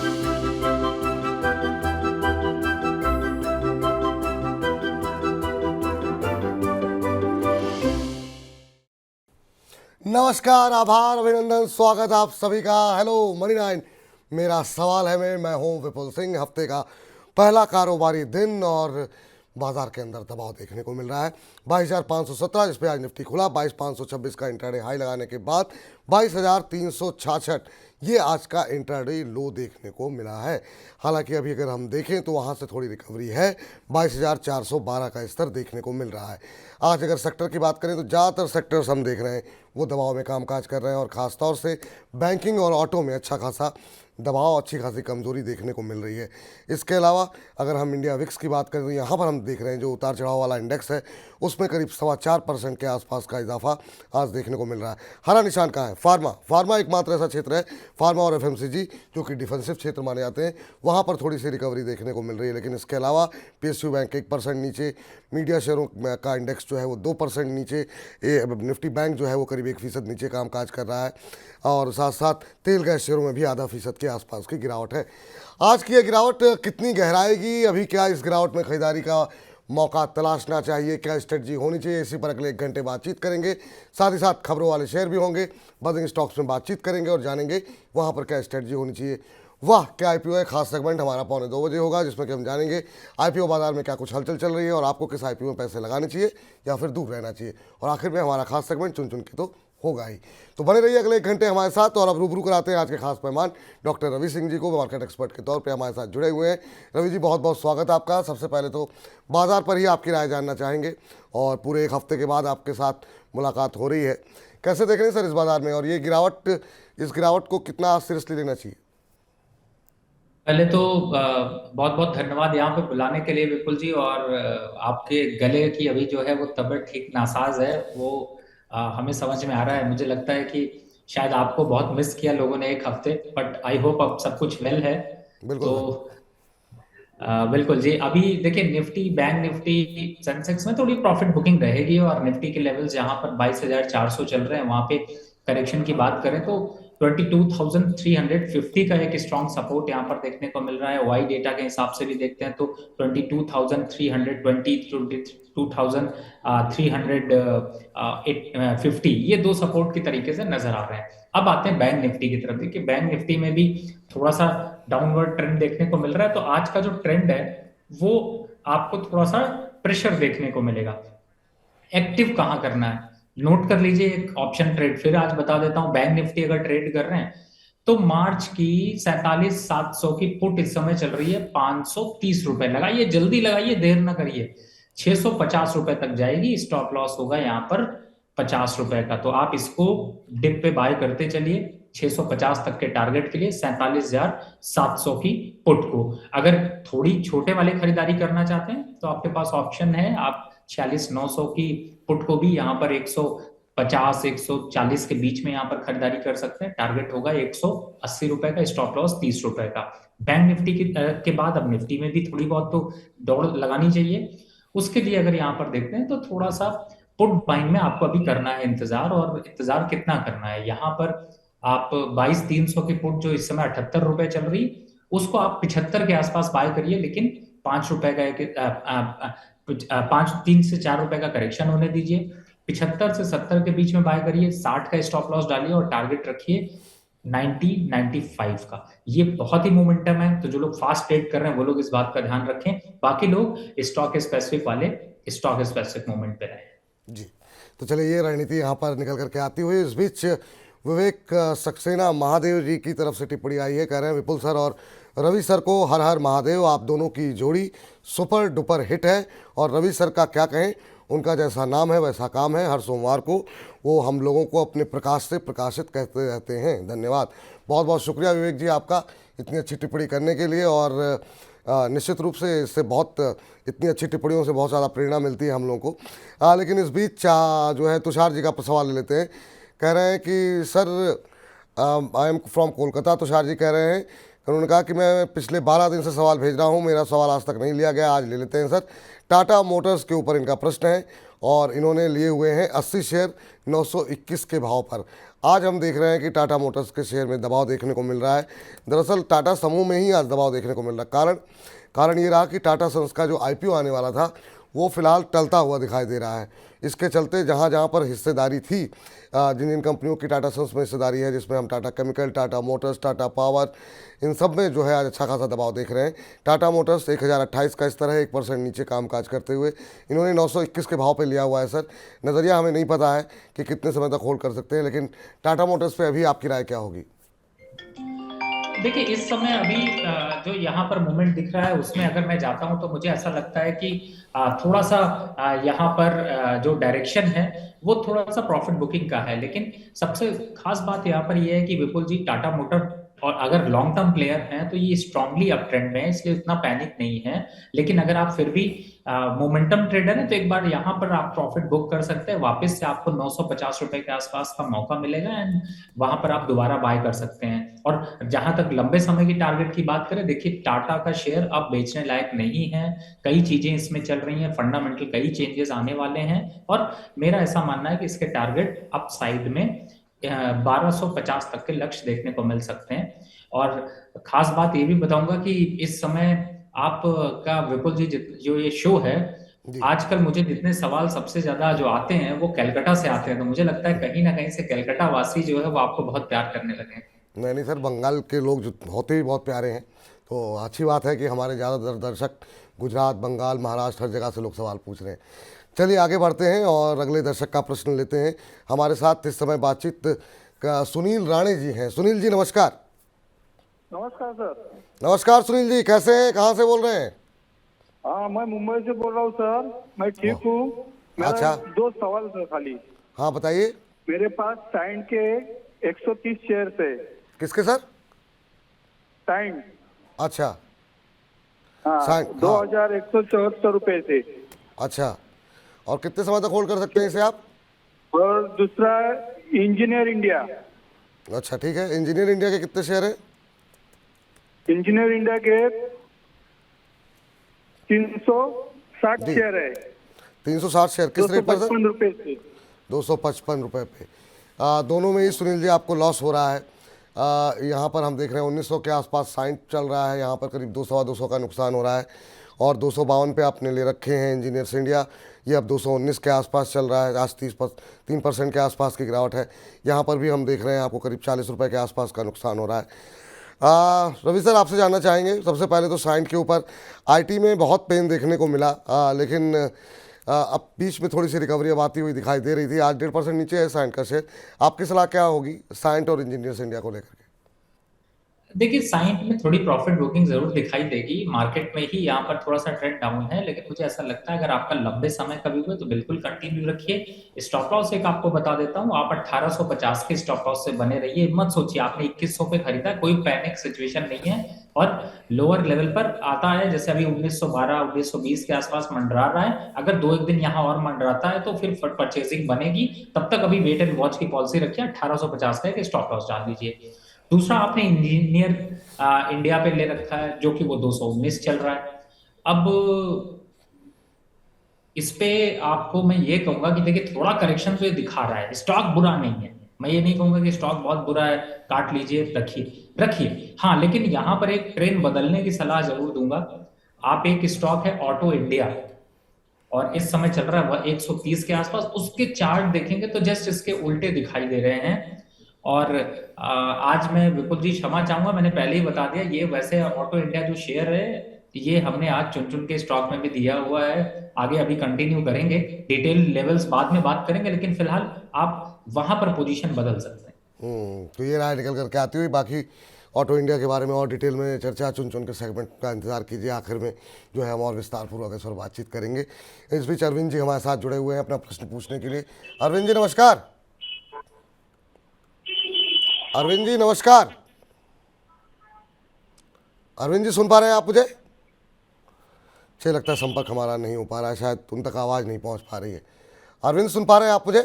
नमस्कार, आभार, अभिनंदन, स्वागत आप सभी का। Hello money 9। मेरा सवाल है मैं हूं विपुल सिंह। हफ्ते का पहला कारोबारी दिन और बाजार के अंदर दबाव देखने को मिल रहा है। 22,517 जिस पे आज निफ्टी खुला। 22,526 का इंट्राडे हाई लगाने के बाद 22,366 ये आज का इंट्राडे लो देखने को मिला है। हालांकि अभी अगर हम देखें तो वहां से थोड़ी रिकवरी है। 22,412 का स्तर देखने को मिल रहा है। आज अगर सेक्टर की बात करें तो ज़्यादातर सेक्टर्स हम देख रहे हैं वो दबाव में कामकाज कर रहे हैं और ख़ासतौर से बैंकिंग और ऑटो में अच्छा खासा दबाव, अच्छी खासी कमजोरी देखने को मिल रही है। इसके अलावा अगर हम इंडिया विक्स की बात करें तो यहाँ पर हम देख रहे हैं जो उतार चढ़ाव वाला इंडेक्स है उसमें करीब 4.25% के आसपास का इजाफा आज देखने को मिल रहा है। हरा निशान कहाँ है? फार्मा एकमात्र ऐसा क्षेत्र है, फार्मा और एफएमसीजी जो कि डिफेंसिव क्षेत्र माने जाते हैं, वहाँ पर थोड़ी सी रिकवरी देखने को मिल रही है। लेकिन इसके अलावा पीएसयू बैंक 1% नीचे, मीडिया शेयरों का इंडेक्स जो है वो 2% नीचे, निफ्टी बैंक जो है वो करीब 1% नीचे कामकाज कर रहा है और साथ साथ तेल गैस शेयरों में भी आधा फीसद के आसपास की गिरावट है। आज की यह गिरावट कितनी गहराएगी, अभी क्या इस गिरावट में खरीदारी का मौका तलाशना चाहिए, क्या स्ट्रेटजी होनी चाहिए, इसी पर अगले 1 घंटे बातचीत करेंगे। साथ ही साथ खबरों वाले शेयर भी होंगे, बजिंग स्टॉक्स में बातचीत करेंगे और जानेंगे वहाँ पर क्या स्ट्रेटजी होनी चाहिए। वाह क्या आईपीओ है, खास सेगमेंट हमारा 2:45 बजे होगा जिसमें कि हम जानेंगे आईपीओ बाजार में क्या कुछ हलचल चल रही है और आपको किस आईपीओ में पैसे लगाने चाहिए या फिर दूर रहना चाहिए। और आखिर में हमारा खास सेगमेंट चुन चुन के तो होगा ही। तो बने रहिए अगले 1 घंटे हमारे साथ। और अब रूबरू कराते हैं आज के खास मेहमान डॉक्टर रवि सिंह जी को, मार्केट एक्सपर्ट के तौर पे हमारे साथ जुड़े हुए हैं। रवि जी बहुत बहुत स्वागत आपका। सबसे पहले तो बाजार पर ही आपकी राय जानना चाहेंगे और पूरे 1 हफ्ते के बाद आपके साथ मुलाकात हो रही है, कैसे देख रहे हैं सर इस बाजार में और ये गिरावट, इस गिरावट को कितना सीरियसली लेना चाहिए? पहले तो बहुत बहुत धन्यवाद यहाँ पे बुलाने के लिए विपुल जी। और आपके गले की अभी जो है वो तबीयत ठीक नासाज है, वो हमें समझ में आ रहा है। मुझे लगता है कि शायद आपको बहुत मिस किया लोगों ने 1 हफ्ते, बट आई होप अब सब कुछ वेल है। बिल्कुल तो सर। बिल्कुल जी। अभी देखिए, निफ्टी, बैंक निफ्टी, सेंसेक्स में थोड़ी प्रॉफिट बुकिंग रहेगी और निफ्टी के लेवल्स जहां पर 22,400 चल रहे हैं वहां पे करेक्शन की बात करें तो 22,350 का एक स्ट्रॉन्ग सपोर्ट यहाँ पर देखने को मिल रहा है। वाई डेटा के हिसाब से भी देखते हैं तो 22,320, 22,350 ये 2 सपोर्ट की तरीके से नजर आ रहे हैं। अब आते हैं बैंक निफ्टी की तरफ। देखिए, बैंक निफ्टी में भी थोड़ा सा डाउनवर्ड ट्रेंड देखने को मिल रहा है। तो आज का जो ट्रेंड है वो आपको थोड़ा सा प्रेशर देखने को मिलेगा। एक्टिव कहां करना है, नोट कर लीजिए। एक ऑप्शन ट्रेड फिर आज बता देता हूं। बैंक निफ्टी अगर ट्रेड कर रहे हैं तो मार्च की 47,700 की पुट इस समय चल रही है 530 रुपए। लगाइए, जल्दी लगाइए, देर ना करिए। 650 रुपए तक जाएगी, स्टॉप लॉस होगा यहाँ पर 50 रुपए का। तो आप इसको डिप पे बाय करते चलिए 650 तक के टारगेट के लिए, 47,700 की पुट को। अगर थोड़ी छोटे वाले खरीदारी करना चाहते हैं तो आपके पास ऑप्शन है, आप 46,900 की पुट को भी यहाँ पर 150 140 के बीच में यहाँ पर खरीदारी कर सकते हैं। टारगेट होगा 180 रुपए का, स्टॉप लॉस 30 रुपए का। बैंक निफ्टी के बाद अब निफ्टी में भी थोड़ी बहुत तो दौड़ लगानी चाहिए। उसके लिए अगर यहाँ पर देखते हैं तो थोड़ा सा पुट बाइंग में आपको अभी करना है इंतजार। और इंतजार कितना करना है, यहाँ पर आप 22,300 की पुट जो इस समय 78 रुपए चल रही, उसको आप 75 के आसपास बाय करिए। लेकिन 5 रुपए का एक 3 से 4 रुपए का करेक्शन होने दीजिए। 75 से 70 के बीच में बाय करिए, 60 का स्टॉप लॉस डालिए और टारगेट रखिए 90-95 का। ये बहुत ही मोमेंटम है, तो जो लोग फास्ट ट्रेड कर रहे हैं वो लोग इस बात का ध्यान रखें। बाकी लोग स्टॉक स्पेसिफिक वाले स्टॉक स्पेसिफिक मोमेंट पे रहे। जी, तो चलिए ये रणनीति यहाँ पर निकल करके आती हुई इस बीच विवेक सक्सेना महादेव जी की तरफ से टिप्पणी आई है। कह रहे हैं विपुल सर और रवि सर को हर हर महादेव, आप दोनों की जोड़ी सुपर डुपर हिट है। और रवि सर का क्या कहें, उनका जैसा नाम है वैसा काम है। हर सोमवार को वो हम लोगों को अपने प्रकाश से प्रकाशित कहते रहते हैं। धन्यवाद, बहुत बहुत शुक्रिया विवेक जी आपका इतनी अच्छी टिप्पणी करने के लिए। और निश्चित रूप से इससे बहुत, इतनी अच्छी टिप्पणियों से बहुत ज़्यादा प्रेरणा मिलती है हम लोगों को। लेकिन इस बीच जो है तुषार जी का सवाल ले लेते हैं। कह रहे हैं कि sir, I am from Kolkata. Tushar ji कह रहे हैं, उन्होंने कहा कि मैं पिछले 12 दिन से सवाल भेज रहा हूं, मेरा सवाल आज तक नहीं लिया गया, आज ले लेते हैं सर। टाटा मोटर्स के ऊपर इनका प्रश्न है और इन्होंने लिए हुए हैं 80 शेयर 921 के भाव पर। आज हम देख रहे हैं कि टाटा मोटर्स के शेयर में दबाव देखने को मिल रहा है। दरअसल टाटा समूह में ही आज दबाव देखने को मिल रहा है। कारण ये रहा कि टाटा सन्स का जो आईपीओ आने वाला था वो फिलहाल टलता हुआ दिखाई दे रहा है। इसके चलते जहाँ जहाँ पर हिस्सेदारी थी, जिन जिन कंपनियों की टाटा सन्स में हिस्सेदारी है, जिसमें हम Tata chemical, Tata motors, Tata power, इन सब में जो है आज अच्छा खासा दबाव देख रहे हैं। टाटा मोटर्स 1028 का स्तर है, 1% नीचे कामकाज करते हुए इन्होंने 921 के भाव पे लिया हुआ है। सर, नज़रिया हमें नहीं पता है कि कितने समय तक होल्ड कर सकते हैं, लेकिन टाटा मोटर्स पे अभी आपकी राय क्या होगी? देखिए, इस समय अभी जो यहाँ पर मूवमेंट दिख रहा है उसमें अगर मैं जाता हूँ तो मुझे ऐसा लगता है कि थोड़ा सा यहाँ पर जो डायरेक्शन है वो थोड़ा सा प्रॉफिट बुकिंग का है। लेकिन सबसे खास बात यहाँ पर ये है कि विपुल जी, टाटा मोटर और अगर लॉन्ग टर्म प्लेयर हैं तो ये स्ट्रांगली अप ट्रेंड में है, इसलिए उतना पैनिक नहीं है। लेकिन अगर आप फिर भी मोमेंटम ट्रेडर है तो एक बार यहाँ पर आप प्रॉफिट बुक कर सकते हैं। वापस से आपको 950 रुपए के आसपास का मौका मिलेगा एंड वहां पर आप दोबारा बाय कर सकते हैं। और जहां तक लंबे समय की टारगेट की बात करें, देखिए टाटा का शेयर अब बेचने लायक नहीं है। कई चीजें इसमें चल रही हैं, फंडामेंटल कई चेंजेस आने वाले हैं और मेरा ऐसा मानना है कि इसके टारगेट अप साइड में 1250 तक के लक्ष्य देखने को मिल सकते हैं। और खास बात ये भी बताऊंगा कि इस समय आपका विपुल जी जो ये शो है, जी। आजकल मुझे जितने सवाल सबसे ज्यादा जो आते हैं वो कलकत्ता से आते हैं, तो मुझे लगता है कहीं ना कहीं से कलकत्ता वासी जो है वो आपको बहुत प्यार करने लगे हैं। नहीं नहीं सर, बंगाल के लोग जो होते ही बहुत प्यारे हैं, तो अच्छी बात है कि हमारे ज़्यादातर दर्शक गुजरात, बंगाल, महाराष्ट्र, हर जगह से लोग सवाल पूछ रहे हैं। चलिए आगे बढ़ते हैं और अगले दर्शक का प्रश्न लेते हैं। हमारे साथ इस समय बातचीत का सुनील राणे जी हैं। सुनील जी नमस्कार। नमस्कार सर। नमस्कार सुनील जी, कैसे हैं, कहाँ से बोल रहे हैं? हाँ, मैं मुंबई से बोल रहा हूँ सर। मैं ठीक हूँ। मेरा अच्छा। 2 सवाल सर खाली। हाँ बताइए। मेरे पास साइंट के 130 शेयर है। किसके सर? साइंट। अच्छा। हाँ, हाँ। 2174 रुपए से। अच्छा, और कितने समय तक होल्ड कर सकते हैं इसे आप? और दूसरा इंजीनियर इंडिया। अच्छा ठीक है, इंजीनियर इंडिया के कितने शेयर हैं? इंजीनियर इंडिया के 360 जी। शेयर है। 360 शेयर किस रेट पर सर? 255 रुपए से। 255 रुपये पे। दोनों में ही सुनील जी आपको लॉस हो रहा है। यहाँ पर हम देख रहे हैं 1900 के आसपास साइन चल रहा है, यहाँ पर करीब 200 का नुकसान हो रहा है। और 252 पे आपने ले रखे हैं इंजीनियर्स इंडिया, ये अब 219 के आसपास चल रहा है। आज 3% के आसपास की गिरावट है। यहाँ पर भी हम देख रहे हैं आपको करीब 40 रुपये के आसपास का नुकसान हो रहा है। रवि सर, आपसे जानना चाहेंगे सबसे पहले तो साइंट के ऊपर। आईटी में बहुत पेन देखने को मिला, लेकिन अब बीच में थोड़ी सी रिकवरी अब आती हुई दिखाई दे रही थी। आज 1.5% नीचे है साइंट का शेयर। आपकी सलाह क्या होगी साइंट और इंजीनियर्स इंडिया को लेकर के? देखिए, साइंट में थोड़ी प्रॉफिट बुकिंग जरूर दिखाई देगी। मार्केट में ही यहाँ पर थोड़ा सा ट्रेंड डाउन है, लेकिन मुझे ऐसा लगता है अगर आपका लंबे समय का व्यू है तो बिल्कुल कंटिन्यू रखिए। स्टॉप लॉस एक आपको बता देता हूँ, आप 1850 के स्टॉप लॉस से बने रहिए। मत सोचिए आपने 2100 पे खरीदा, कोई पैनिक सिचुएशन नहीं है। और लोअर लेवल पर आता है, जैसे अभी 1912 1920 के आसपास मंडरा रहा है। अगर 2 एक दिन यहाँ और मंडराता है तो फिर परचेजिंग बनेगी। तब तक अभी वेट एंड वॉच की पॉलिसी रखिए, 1850 का एक स्टॉप लॉस डाल दीजिए। दूसरा, आपने इंजीनियर इंडिया पे ले रखा है जो कि वो 219 चल रहा है। अब इस पे आपको मैं ये कहूंगा कि देखिए थोड़ा करेक्शन तो ये दिखा रहा है, स्टॉक बुरा नहीं है। मैं ये नहीं कहूंगा कि स्टॉक बहुत बुरा है, काट लीजिए, रखिए रखिए। हाँ, लेकिन यहां पर एक ट्रेंड बदलने की सलाह जरूर दूंगा। आप एक स्टॉक है ऑटो इंडिया, और इस समय चल रहा है वह 130 के आसपास। उसके चार्ट देखेंगे तो जस्ट इसके उल्टे दिखाई दे रहे हैं। और आज मैं विपुल जी क्षमा चाहूंगा, मैंने पहले ही बता दिया, ये वैसे ऑटो इंडिया जो शेयर है ये हमने आज चुन चुन के स्टॉक में भी दिया हुआ है। आगे अभी कंटिन्यू करेंगे, डिटेल लेवल्स बाद में बात करेंगे, लेकिन फिलहाल आप वहां पर पोजीशन बदल सकते हैं। तो ये राय निकल करके आती हुई, बाकी ऑटो इंडिया के बारे में और डिटेल में चर्चा चुन चुन के सेगमेंट का इंतजार कीजिए। आखिर में जो है हम और विस्तार पूर्वक इस पर बातचीत करेंगे। इस बीच अरविंद जी हमारे साथ जुड़े हुए हैं अपना प्रश्न पूछने के लिए। अरविंद जी नमस्कार। अरविंद जी नमस्कार। अरविंद जी सुन पा रहे हैं आप मुझे? मुझे लगता है संपर्क हमारा नहीं हो पा रहा है, शायद उन तक आवाज़ नहीं पहुंच पा रही है। अरविंद सुन पा रहे हैं आप मुझे?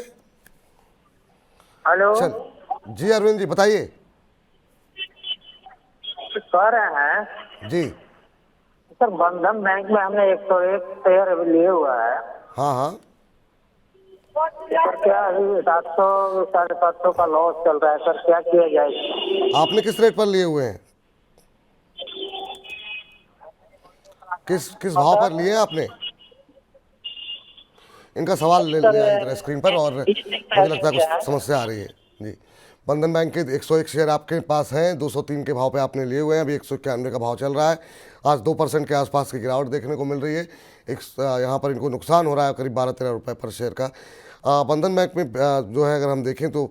हेलो चल जी अरविंद जी बताइए। कह रहे हैं जी। सर, बंधन बैंक में हमने 101 शेयर अभी लिए हुआ है। हाँ हाँ। सर क्या है 700 750 का लॉस चल रहा है सर, क्या किया जाए? आपने किस रेट पर लिए हुए हैं? किस किस भाव पर लिए हैं आपने? इनका सवाल ले आइए जरा स्क्रीन पर। और मुझे लगता है कुछ समस्या आ रही है जी। बंधन बैंक के 101 शेयर आपके पास हैं, 203 के भाव पे आपने लिए हुए हैं। अभी 191 का भाव चल रहा है। आज 2% के आसपास की गिरावट देखने को मिल रही है। यहाँ पर इनको नुकसान हो रहा है करीब 12-13 रुपये पर शेयर का। बंधन बैंक में जो है अगर हम देखें तो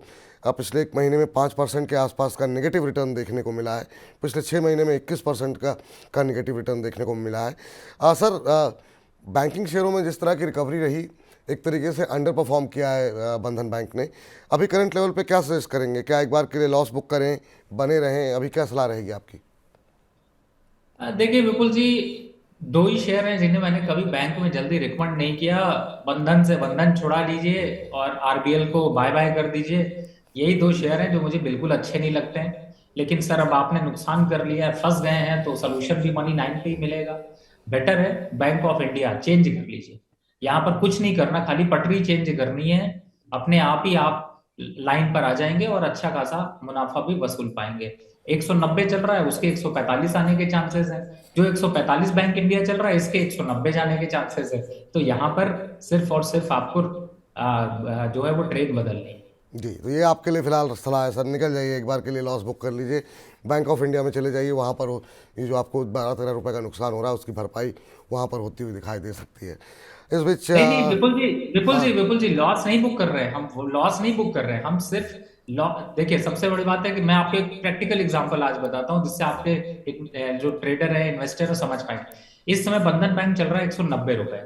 पिछले एक महीने में 5% के आसपास का नेगेटिव रिटर्न देखने को मिला है। पिछले 6 महीने में 21% का नेगेटिव रिटर्न देखने को मिला है। सर, बैंकिंग शेयरों में जिस तरह की रिकवरी रही, एक तरीके से अंडर परफॉर्म किया है बंधन बैंक ने। अभी करंट लेवल पे क्या सजेस्ट करेंगे? क्या एक बार के लिए लॉस बुक करें, बने रहें? अभी क्या सलाह रहेगी आपकी? देखिए विपुल जी, दो ही शेयर हैं जिन्हें मैंने कभी बैंक में जल्दी रिकमेंड नहीं किया। बंधन से बंधन छुड़ा लीजिए और आरबीएल को बाय बाय कर दीजिए। यही दो शेयर हैं जो मुझे बिल्कुल अच्छे नहीं लगते हैं। लेकिन सर अब आपने नुकसान कर लिया है, फंस गए हैं, तो सोल्यूशन भी मनी 9 पे ही मिलेगा। बेटर है बैंक ऑफ इंडिया चेंज कर लीजिए। यहाँ पर कुछ नहीं करना, खाली पटरी चेंज करनी है। अपने आप ही आप लाइन पर आ जाएंगे और अच्छा खासा मुनाफा भी वसूल पाएंगे। 190 चल रहा है, उसके 145 आने के चांसेस हैं। जो 145 बैंक इंडिया चल रहा है, इसके 190 जाने के चांसेस है। तो यहाँ पर सिर्फ और सिर्फ आपको जो है वो ट्रेड बदलनी है। जी, तो ये आपके लिए फिलहाल सलाह है सर। निकल जाइए, एक बार के लिए लॉस बुक कर लीजिए, बैंक ऑफ इंडिया में चले जाइए। वहाँ पर ये जो आपको 12-13 रुपये का नुकसान हो रहा है, उसकी भरपाई वहाँ पर होती हुई दिखाई दे सकती है। इस बीच नहीं नहीं विपुल जी लॉस नहीं बुक कर रहे हैं हम। वो लॉस नहीं बुक कर रहे हैं हम, सिर्फ देखिए सबसे बड़ी बात है कि मैं आपको एक प्रैक्टिकल एग्जांपल आज बताता हूं जिससे आपके जो ट्रेडर है, इन्वेस्टर है, समझ पाएंगे। इस समय बंधन बैंक चल रहा है 190 रुपए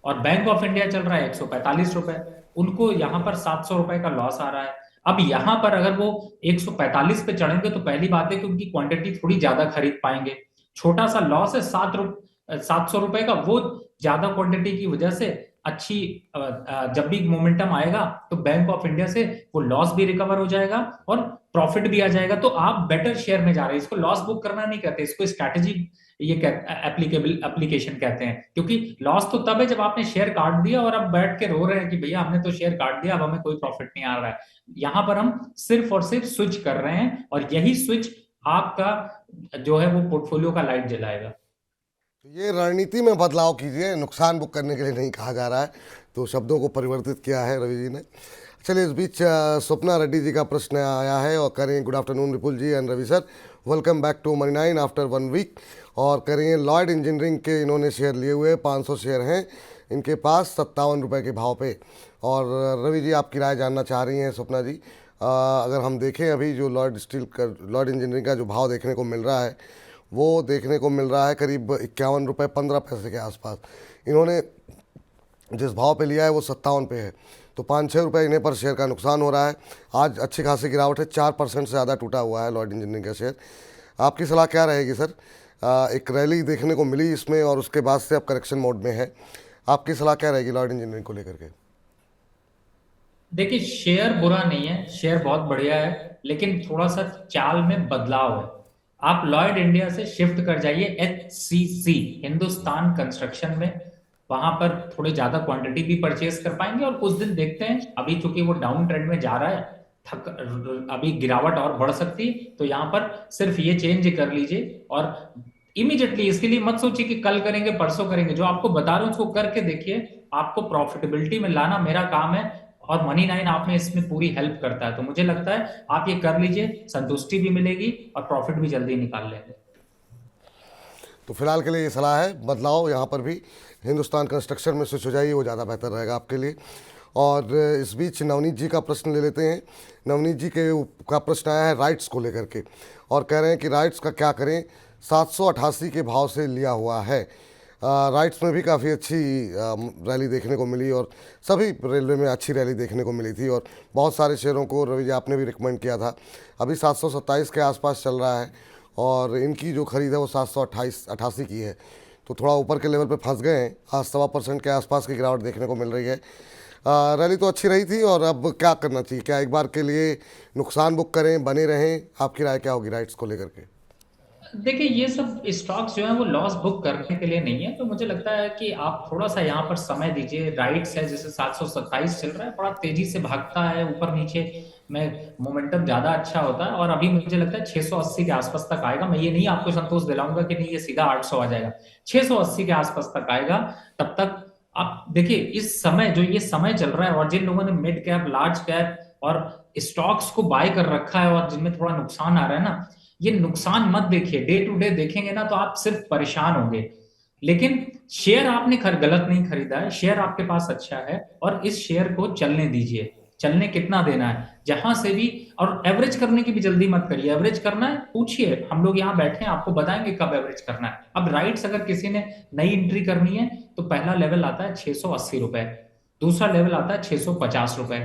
और बैंक ऑफ इंडिया चल रहा है 145 रुपए। उनको यहाँ पर 700 रुपए का लॉस आ रहा है। अब यहाँ पर अगर वो 145 पे चढ़ेंगे तो पहली बात है कि उनकी क्वांटिटी थोड़ी ज्यादा खरीद पाएंगे। छोटा सा लॉस है 700 रुपए का, वो ज्यादा क्वांटिटी की वजह से अच्छी जब भी मोमेंटम आएगा तो बैंक ऑफ इंडिया से वो लॉस भी रिकवर हो जाएगा और प्रॉफिट भी आ जाएगा। तो आप बेटर शेयर में जा रहे हैं। इसको लॉस बुक करना नहीं कहते, इसको स्ट्रैटेजी ये एप्लीकेशन कहते हैं। क्योंकि लॉस तो तब है जब आपने शेयर काट दिया और अब बैठ के रो रहे हैं कि भैया हमने तो शेयर काट दिया, अब हमें कोई प्रॉफिट नहीं आ रहा है। यहां पर हम सिर्फ और सिर्फ स्विच कर रहे हैं और यही स्विच आपका जो है वो पोर्टफोलियो का लाइट जलाएगा। ये रणनीति में बदलाव कीजिए, नुकसान बुक करने के लिए नहीं कहा जा रहा है। तो शब्दों को परिवर्तित किया है रवि जी ने। चलिए, इस बीच स्वप्ना रेड्डी जी का प्रश्न आया है और करें good afternoon Vipul ji and Ravi sir, welcome back to money 9 after 1 week. और करें लॉयड इंजीनियरिंग के इन्होंने शेयर लिए हुए 500 शेयर हैं इनके पास 57 रुपये के भाव पे। और रवि जी आपकी राय जानना चाह रही हैं स्वप्ना जी। अगर हम देखें अभी जो लॉयड इंजीनियरिंग का जो भाव देखने को मिल रहा है, वो देखने को मिल रहा है करीब 51 रुपये 15 पैसे के आसपास। इन्होंने जिस भाव पे लिया है वो 57 पे है, तो 5-6 रुपये इन्हें पर शेयर का नुकसान हो रहा है। आज अच्छी खासी गिरावट है, 4% से ज़्यादा टूटा हुआ है लॉयड इंजीनियरिंग का शेयर। आपकी सलाह क्या रहेगी सर? एक रैली देखने को मिली इसमें और उसके बाद से अब करेक्शन मोड में है। आपकी सलाह क्या रहेगी लॉयड इंजीनियरिंग को लेकर के? देखिए शेयर बुरा नहीं है, शेयर बहुत बढ़िया है, लेकिन थोड़ा सा चाल में बदलाव है। आप लॉयड इंडिया से शिफ्ट कर जाइए HCC, हिंदुस्तान कंस्ट्रक्शन में। वहां पर थोड़ी ज्यादा क्वांटिटी भी परचेज कर पाएंगे और कुछ दिन देखते हैं। अभी चूंकि वो डाउन ट्रेंड में जा रहा है, अभी गिरावट और बढ़ सकती है, तो यहाँ पर सिर्फ ये चेंज कर लीजिए और इमीडिएटली इसके लिए मत सोचिए कि कल करेंगे परसों करेंगे। जो आपको बता रहा हूं उसको करके देखिए। आपको प्रॉफिटेबिलिटी में लाना मेरा काम है और मनी 9 आप में इसमें पूरी हेल्प करता है। तो मुझे लगता है आप ये कर लीजिए, संतुष्टि भी मिलेगी और प्रॉफिट भी जल्दी निकाल लेंगे। तो फिलहाल के लिए ये सलाह है, बदलाव यहाँ पर भी हिंदुस्तान कंस्ट्रक्शन में स्विच हो जाइए, वो ज़्यादा बेहतर रहेगा आपके लिए। और इस बीच नवनीत जी का प्रश्न ले लेते हैं। नवनीत जी का प्रश्न आया है राइट्स को लेकर के और कह रहे हैं कि राइट्स का क्या करें, 788 के भाव से लिया हुआ है। राइट्स में भी काफ़ी अच्छी रैली देखने को मिली और सभी रेलवे में अच्छी रैली देखने को मिली थी और बहुत सारे शेयरों को रवि जी आपने भी रिकमेंड किया था। अभी 727 के आसपास चल रहा है और इनकी जो खरीद है वो 788 की है, तो थोड़ा ऊपर के लेवल पे फंस गए हैं। आज 1.25% के आसपास की गिरावट देखने को मिल रही है। रैली तो अच्छी रही थी और अब क्या करना चाहिए? क्या एक बार के लिए नुकसान बुक करें, बने रहें? आपकी राय क्या होगी राइट्स को लेकर के? देखिए ये सब स्टॉक्स जो है वो लॉस बुक करने के लिए नहीं है, तो मुझे लगता है कि आप थोड़ा सा यहाँ पर समय दीजिए। राइट्स है जैसे 727 चल रहा है, बड़ा तेजी से भागता है ऊपर नीचे में, मोमेंटम ज्यादा अच्छा होता है और अभी मुझे लगता है 680 के आसपास तक आएगा। मैं ये नहीं आपको संतोष दिलाऊंगा कि नहीं ये सीधा 800 आ जाएगा, 680 के आसपास तक आएगा। तब तक आप देखिए इस समय जो ये समय चल रहा है और जिन लोगों ने मिड कैप लार्ज कैप और स्टॉक्स को बाय कर रखा है और जिनमें थोड़ा नुकसान आ रहा है ना, ये नुकसान मत देखिए, डे टू डे देखेंगे ना तो आप सिर्फ परेशान होंगे। लेकिन शेयर आपने गलत नहीं खरीदा है, शेयर आपके पास अच्छा है और इस शेयर को चलने दीजिए। चलने कितना देना है जहां से भी, और एवरेज करने की भी जल्दी मत करिए। एवरेज करना है पूछिए, हम लोग यहाँ बैठे हैं आपको बताएंगे कब एवरेज करना है। अब राइट्स अगर किसी ने नई एंट्री करनी है तो पहला लेवल आता है 680 रुपए, दूसरा लेवल आता है 650 रुपए।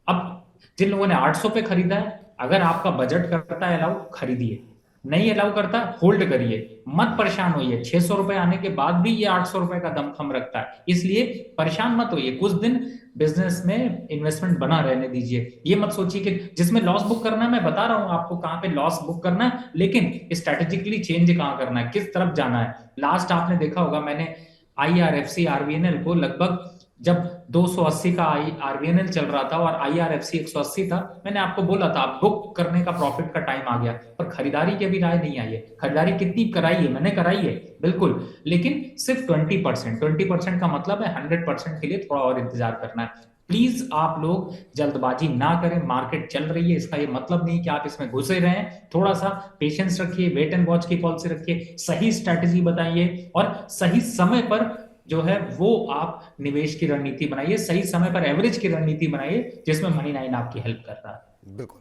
अब जिन लोगों ने 800 पे खरीदा है, अगर आपका बजट करता है अलाउ खरीदिए, नहीं अलाउ करता होल्ड करिए, मत परेशान होइए। 600 रुपए आने के बाद भी ये 800 रुपए का दमखम रखता है, इसलिए परेशान मत होइए। कुछ दिन बिजनेस में इन्वेस्टमेंट बना रहने दीजिए। ये मत सोचिए कि जिसमें लॉस बुक करना है, मैं बता रहा हूं आपको कहां पे लॉस बुक करना है, लेकिन स्ट्रेटेजिकली चेंज कहां करना है, किस तरफ जाना है। लास्ट आपने देखा होगा मैंने IRFC RVNL को लगभग, जब 280 का RVNL चल रहा था और IRFC 180 था, मैंने आपको बोला था बुक करने का, प्रॉफिट का टाइम आ गया, पर खरीदारी की अभी राय नहीं आई है। खरीदारी कितनी कराई है? मैंने कराई है बिल्कुल, लेकिन सिर्फ 20%। 20% का मतलब है 100% के लिए थोड़ा और इंतजार करना है। प्लीज आप लोग जल्दबाजी ना करें, मार्केट चल रही है इसका ये मतलब नहीं कि आप इसमें घुसे रहें। थोड़ा सा पेशेंस रखिए, वेट एंड वॉच की पॉलिसी रखिए, सही स्ट्रैटेजी बताइए और सही समय पर जो है वो आप निवेश की रणनीति बनाइए, सही समय पर एवरेज की रणनीति बनाइए, जिसमें मनी नाइन आपकी हेल्प कर रहा है। बिल्कुल।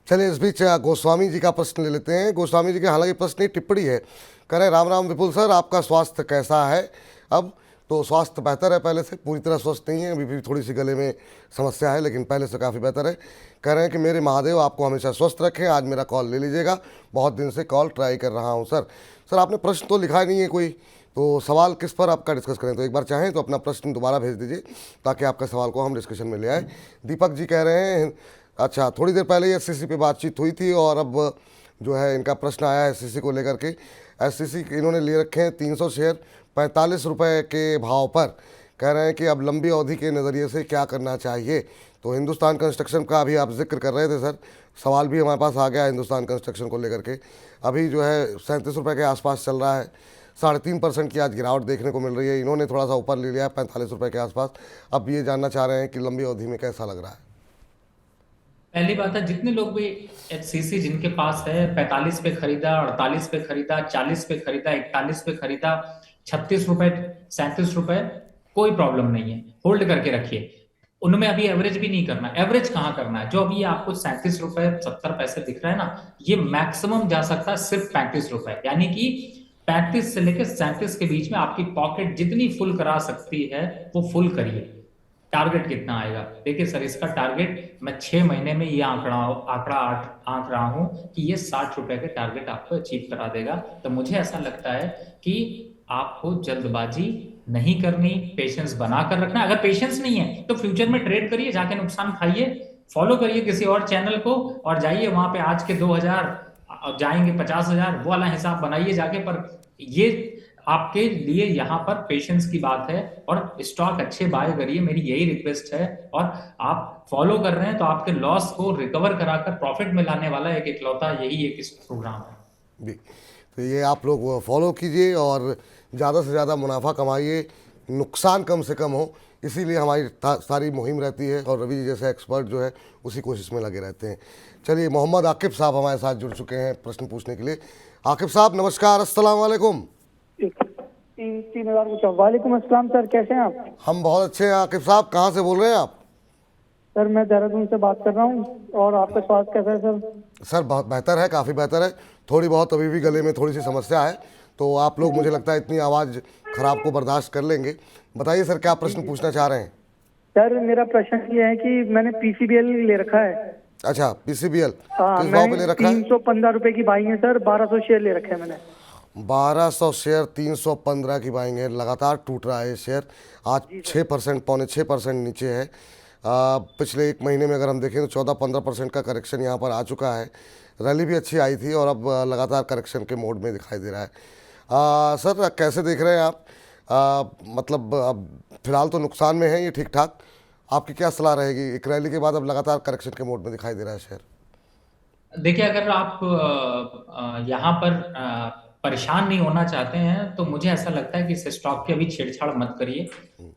चलिए इस बीच गोस्वामी जी का प्रश्न ले लेते हैं। गोस्वामी जी के हालांकि प्रश्न नहीं, टिप्पणी है। कह रहे हैं राम राम विपुल सर, आपका स्वास्थ्य कैसा है? अब तो स्वास्थ्य बेहतर है पहले से, पूरी तरह स्वस्थ नहीं है, अभी भी थोड़ी सी गले में समस्या है, लेकिन पहले से काफ़ी बेहतर है। कह रहे हैं कि मेरे महादेव आपको हमेशा स्वस्थ रखें। आज मेरा कॉल ले लीजिएगा, बहुत दिन से कॉल ट्राई कर रहा हूँ सर। सर आपने प्रश्न तो लिखा ही नहीं है कोई, तो सवाल किस पर आपका डिस्कस करें? तो एक बार चाहें तो अपना प्रश्न दोबारा भेज दीजिए ताकि आपके सवाल को हम डिस्कशन में ले आए। दीपक जी कह रहे हैं, अच्छा थोड़ी देर पहले SCC पे बातचीत हुई थी और अब जो है इनका प्रश्न आया है SCC को लेकर के। SCC इन्होंने ले रखे हैं 300 शेयर 45 रुपये के भाव पर। कह रहे हैं कि अब लंबी अवधि के नज़रिए से क्या करना चाहिए। तो हिंदुस्तान कंस्ट्रक्शन का अभी आप जिक्र कर रहे थे सर, सवाल भी हमारे पास आ गया हिंदुस्तान कंस्ट्रक्शन को लेकर के। अभी जो है 37 रुपये के आसपास चल रहा है, 3.5% की आज गिरावट देखने को मिल रही है। इन्होंने थोड़ा सा ऊपर ले लिया है 45 रुपये के आसपास। अब ये जानना चाह रहे हैं कि लंबी अवधि में कैसा लग रहा है। पहली बात है, जितने लोग भी HCC जिनके पास है, 45 पे खरीदा, 48 पे खरीदा, 40 पे खरीदा, 41 पे खरीदा, 36 रुपए, 37 रुपए, कोई प्रॉब्लम नहीं है, होल्ड करके रखिए। उनमें अभी एवरेज भी नहीं करना। एवरेज कहाँ करना है? जो अभी आपको 37 रुपए 70 पैसे दिख रहा है ना, ये मैक्सिमम जा सकता है सिर्फ 35 रुपए, यानी कि 35 से लेकर 37 के बीच में आपकी पॉकेट जितनी फुल करा सकती है वो फुल करिए। टारगेट कितना आएगा? देखिए सर, इसका टारगेट मैं 6 महीने में ये आंकड़ा आंक रहा हूं कि ये 60 रुपए के टारगेट आपको अचीव करा देगा। तो मुझे ऐसा लगता है कि आपको जल्दबाजी नहीं करनी, पेशेंस बनाकर रखना। अगर पेशेंस नहीं है तो फ्यूचर में ट्रेड करिए, जाके नुकसान खाइए, फॉलो करिए किसी और चैनल को और जाइए वहां पे आज के 2000 जाएंगे 50,000, वो वाला हिसाब बनाइए जाके। पर ये आपके लिए यहाँ पर पेशेंस की बात है और स्टॉक अच्छे बाय करिए, मेरी यही रिक्वेस्ट है। और आप फॉलो कर रहे हैं तो आपके लॉस को रिकवर कराकर प्रॉफिट में लाने वाला एक इकलौता यही एक प्रोग्राम है जी। तो ये आप लोग फॉलो कीजिए और ज़्यादा से ज़्यादा मुनाफा कमाइए, नुकसान कम से कम हो, इसीलिए हमारी सारी मुहिम रहती है और रवि जी जैसे एक्सपर्ट जो है उसी कोशिश में लगे रहते हैं। चलिए मोहम्मद आकिब साहब हमारे साथ जुड़ चुके हैं प्रश्न पूछने के लिए। आकिब साहब नमस्कार, अस्सलाम वालेकुम। 3,000 पूछा। वालेकुम अस्सलाम सर, कैसे हैं आप? हम बहुत अच्छे हैं। आकिब साहब कहाँ से बोल रहे हैं आप? सर मैं देहरादून से बात कर रहा हूँ। और आपका स्वास्थ्य कैसा है सर? सर बहुत बेहतर है, काफ़ी बेहतर है। थोड़ी बहुत अभी भी गले में थोड़ी सी समस्या है, तो आप लोग मुझे लगता है इतनी आवाज़ खराब को बर्दाश्त कर लेंगे। बताइए सर क्या प्रश्न पूछना चाह रहे हैं? सर मेरा प्रश्न ये है कि मैंने PCBL ले रखा है। अच्छा PCBL हाँ, किस भाव पे ले रखा है? 315 रुपए की बाइंग है सर, 1200 शेयर ले रखे हैं मैंने। 1200 शेयर 315 की बाइंग है, लगातार टूट रहा है ये शेयर। आज 6% 6.25% नीचे है। पिछले एक महीने में अगर हम देखें तो 14-15% का करेक्शन यहाँ पर आ चुका है। रैली भी अच्छी आई थी और अब लगातार करेक्शन के मोड में दिखाई दे रहा है। सर कैसे देख रहे हैं आप? मतलब अब फिलहाल तो नुकसान में है ये ठीक ठाक, आपकी क्या सलाह रहेगी? एक रैली के बाद अब लगातार करेक्शन के मोड में दिखाई दे रहा है शेयर। देखिए, अगर आप यहाँ पर परेशान नहीं होना चाहते हैं तो मुझे ऐसा लगता है कि इस स्टॉक की अभी छेड़छाड़ मत करिए